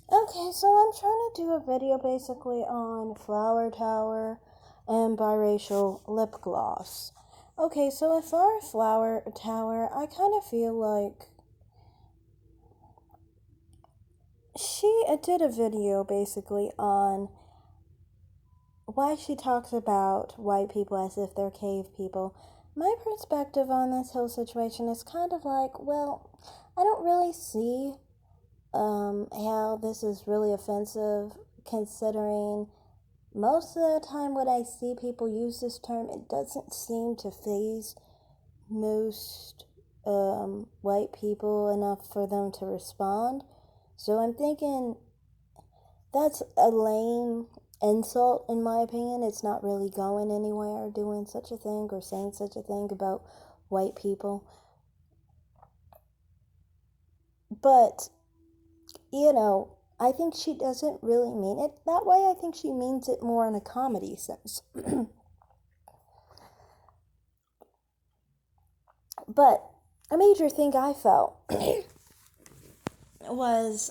Okay, so I'm trying to do a video basically on Flower Tower and biracial lip gloss. Okay, so as far as Flower Tower, I kind of feel like she did a video basically on why she talks about white people as if they're cave people. My perspective on this whole situation is kind of like, well, I don't really see how this is really offensive considering most of the time when I see people use this term, it doesn't seem to faze most white people enough for them to respond. So I'm thinking that's a lame insult, in my opinion. It's not really going anywhere doing such a thing or saying such a thing about white people. But, I think she doesn't really mean it that way. I think she means it more in a comedy sense. But a major thing I felt was,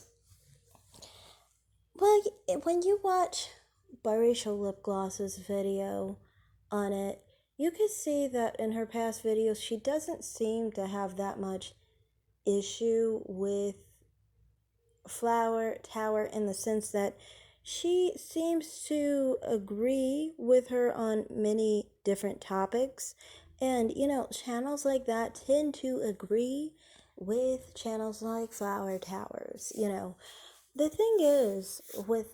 well, when you watch biracial lip glosses video on it, you can see that in her past videos she doesn't seem to have that much issue with Flower Tower in the sense that she seems to agree with her on many different topics. And, channels like that tend to agree with channels like Flower Towers. The thing is with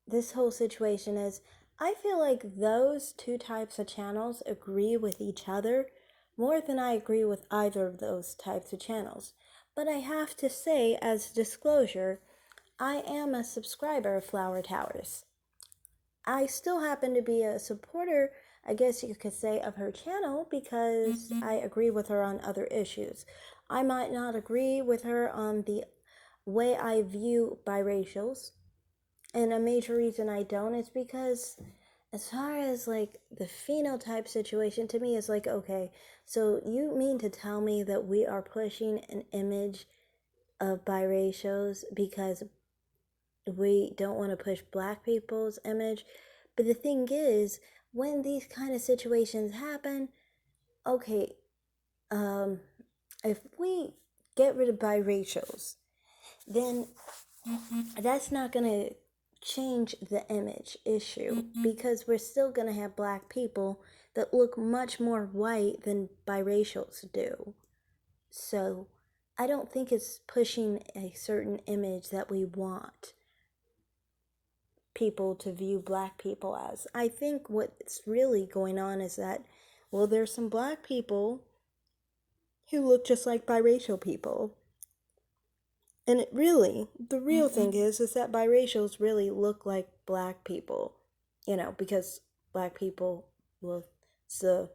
this whole situation is I feel like those two types of channels agree with each other more than I agree with either of those types of channels. But I have to say, as disclosure, I am a subscriber of Flower Towers. I still happen to be a supporter, I guess you could say, of her channel because I agree with her on other issues. I might not agree with her on the way I view biracials, and a major reason I don't is because as far as like the phenotype situation, to me is like, okay, so you mean to tell me that we are pushing an image of biracials because we don't want to push black people's image? But the thing is, when these kind of situations happen, okay, um, if we get rid of biracials, then that's not gonna change the image issue because we're still gonna have black people that look much more white than biracials do. So I don't think it's pushing a certain image that we want people to view black people as. I think what's really going on is that, well, there's some black people who look just like biracial people. And the real thing is that biracials really look like black people, because black people, well, it's the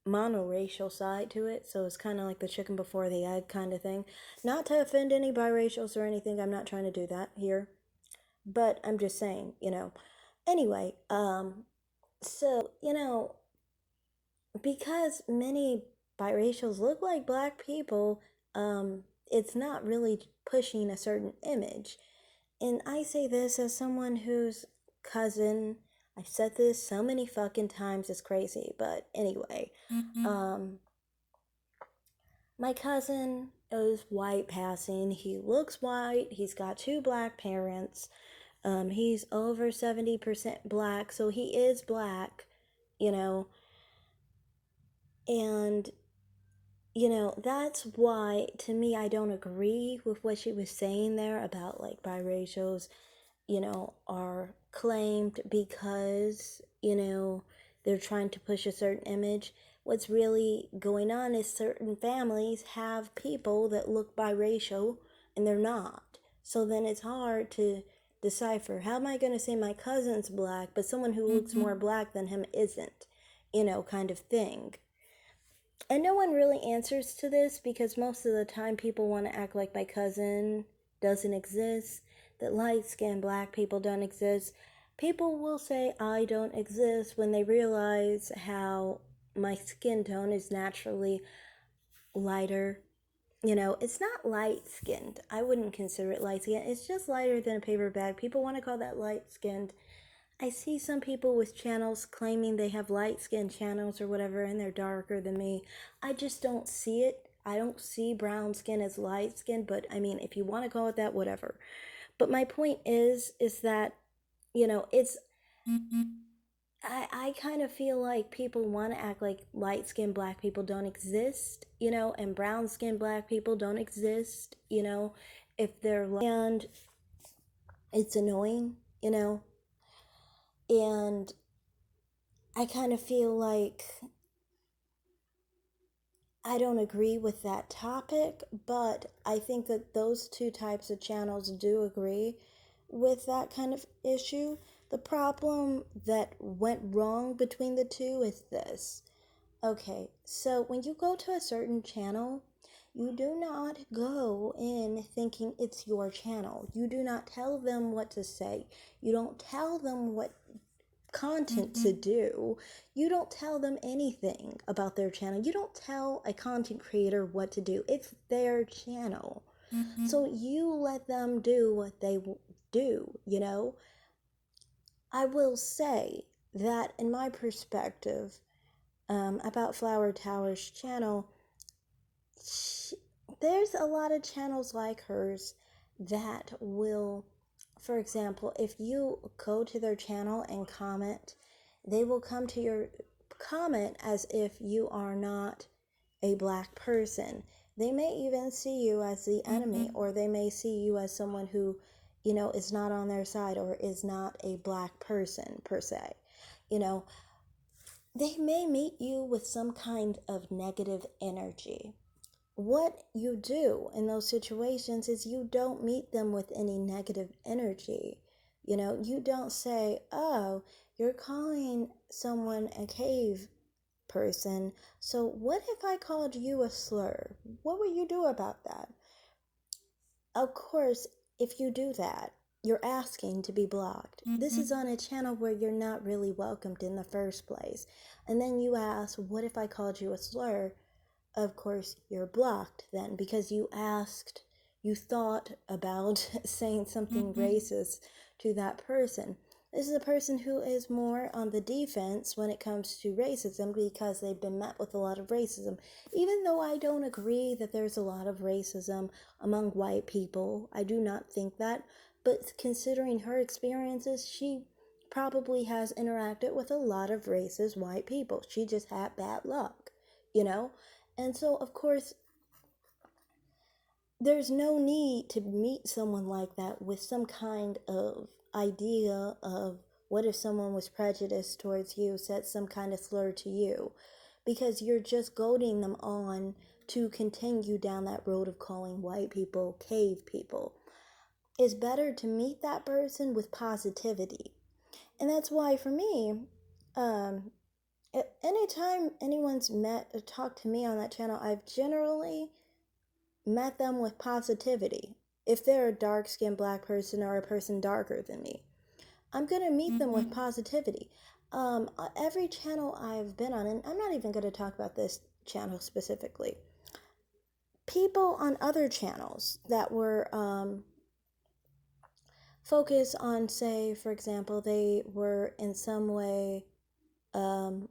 monoracial side to it, so it's kind of like the chicken before the egg kind of thing. Not to offend any biracials or anything, I'm not trying to do that here, but I'm just saying, Anyway, so, because many biracials look like black people, it's not really pushing a certain image. And I say this as someone whose cousin, I've said this so many fucking times, it's crazy, but anyway, my cousin is white passing. He looks white, he's got two black parents, he's over 70% black, so he is black, you know, and that's why, to me, I don't agree with what she was saying there about like biracials, are claimed because, they're trying to push a certain image. What's really going on is certain families have people that look biracial and they're not. So then it's hard to decipher how am I going to say my cousin's black, but someone who looks more black than him isn't, kind of thing. And no one really answers to this because most of the time people want to act like my cousin doesn't exist, that light skinned black people don't exist. People will say I don't exist when they realize how my skin tone is naturally lighter It's not light skinned. I wouldn't consider it light skinned. It's just lighter than a paper bag. People want to call that light skinned. I see some people with channels claiming they have light skinned channels or whatever and they're darker than me. I just don't see it. I don't see brown skin as light skin, but I mean, if you want to call it that, whatever. But my point is that, it's I kind of feel like people want to act like light skinned black people don't exist, and brown skinned black people don't exist, if they're, and it's annoying, and I kind of feel like I don't agree with that topic, but I think that those two types of channels do agree with that kind of issue. The problem that went wrong between the two is this. Okay, so when you go to a certain channel, you do not go in thinking it's your channel. You do not tell them what to say. You don't tell them what content to do. You don't tell them anything about their channel. You don't tell a content creator what to do. It's their channel. So you let them do what they do. I will say that in my perspective, about Flower Tower's channel, there's a lot of channels like hers that will, for example, if you go to their channel and comment, they will come to your comment as if you are not a black person. They may even see you as the enemy, or they may see you as someone who, is not on their side or is not a black person per se. They may meet you with some kind of negative energy. What you do in those situations is you don't meet them with any negative energy. You don't say, oh, you're calling someone a cave person, so what if I called you a slur? What would you do about that? Of course, if you do that, you're asking to be blocked. This is on a channel where you're not really welcomed in the first place. And then you ask, what if I called you a slur? Of course, you're blocked then because you thought about saying something racist to that person. This is a person who is more on the defense when it comes to racism because they've been met with a lot of racism. Even though I don't agree that there's a lot of racism among white people, I do not think that. But considering her experiences, she probably has interacted with a lot of racist white people. She just had bad luck, you know? And so, of course, there's no need to meet someone like that with some kind of idea of what if someone was prejudiced towards you, said some kind of slur to you, because you're just goading them on to continue down that road of calling white people cave people. It's better to meet that person with positivity. And that's why, for me, anytime anyone's met or talked to me on that channel, I've generally met them with positivity. If they're a dark skinned black person or a person darker than me, I'm going to meet them with positivity. Every channel I've been on, and I'm not even going to talk about this channel specifically, people on other channels that were focused on, say, for example, they were in some way um,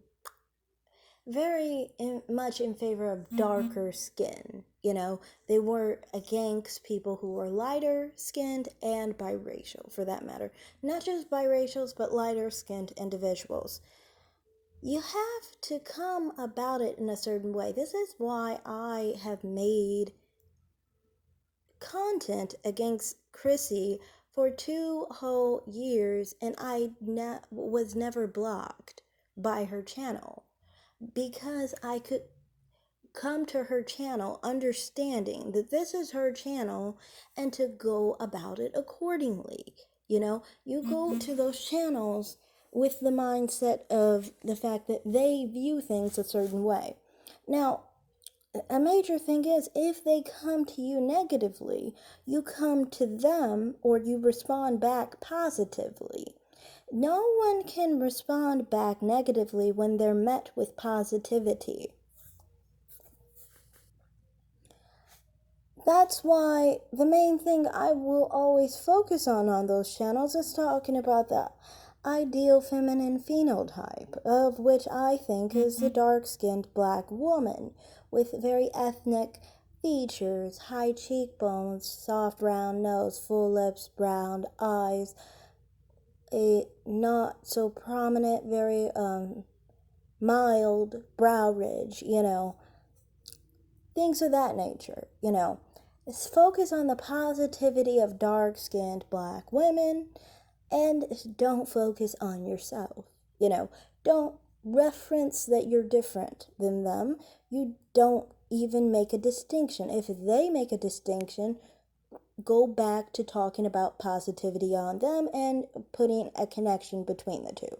very much in favor of darker skin. They were against people who were lighter skinned and biracial, for that matter. Not just biracials, but lighter skinned individuals. You have to come about it in a certain way. This is why I have made content against Chrissy for 2 whole years, and I was never blocked by her channel because I could come to her channel understanding that this is her channel and to go about it accordingly. You go to those channels with the mindset of the fact that they view things a certain way. Now, a major thing is if they come to you negatively, you come to them or you respond back positively. No one can respond back negatively when they're met with positivity. That's why the main thing I will always focus on those channels is talking about the ideal feminine phenotype, of which I think is the dark-skinned black woman with very ethnic features, high cheekbones, soft round nose, full lips, brown eyes, a not so prominent, very mild brow ridge, things of that nature, Let's focus on the positivity of dark-skinned black women and don't focus on yourself. Don't reference that you're different than them. You don't even make a distinction. If they make a distinction, go back to talking about positivity on them and putting a connection between the two.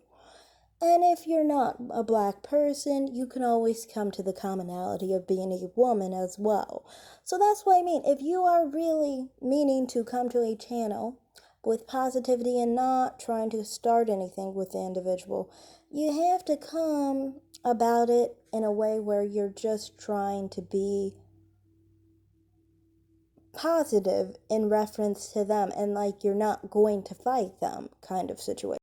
And if you're not a black person, you can always come to the commonality of being a woman as well. So that's what I mean. If you are really meaning to come to a channel with positivity and not trying to start anything with the individual, you have to come about it in a way where you're just trying to be positive in reference to them and like you're not going to fight them kind of situation.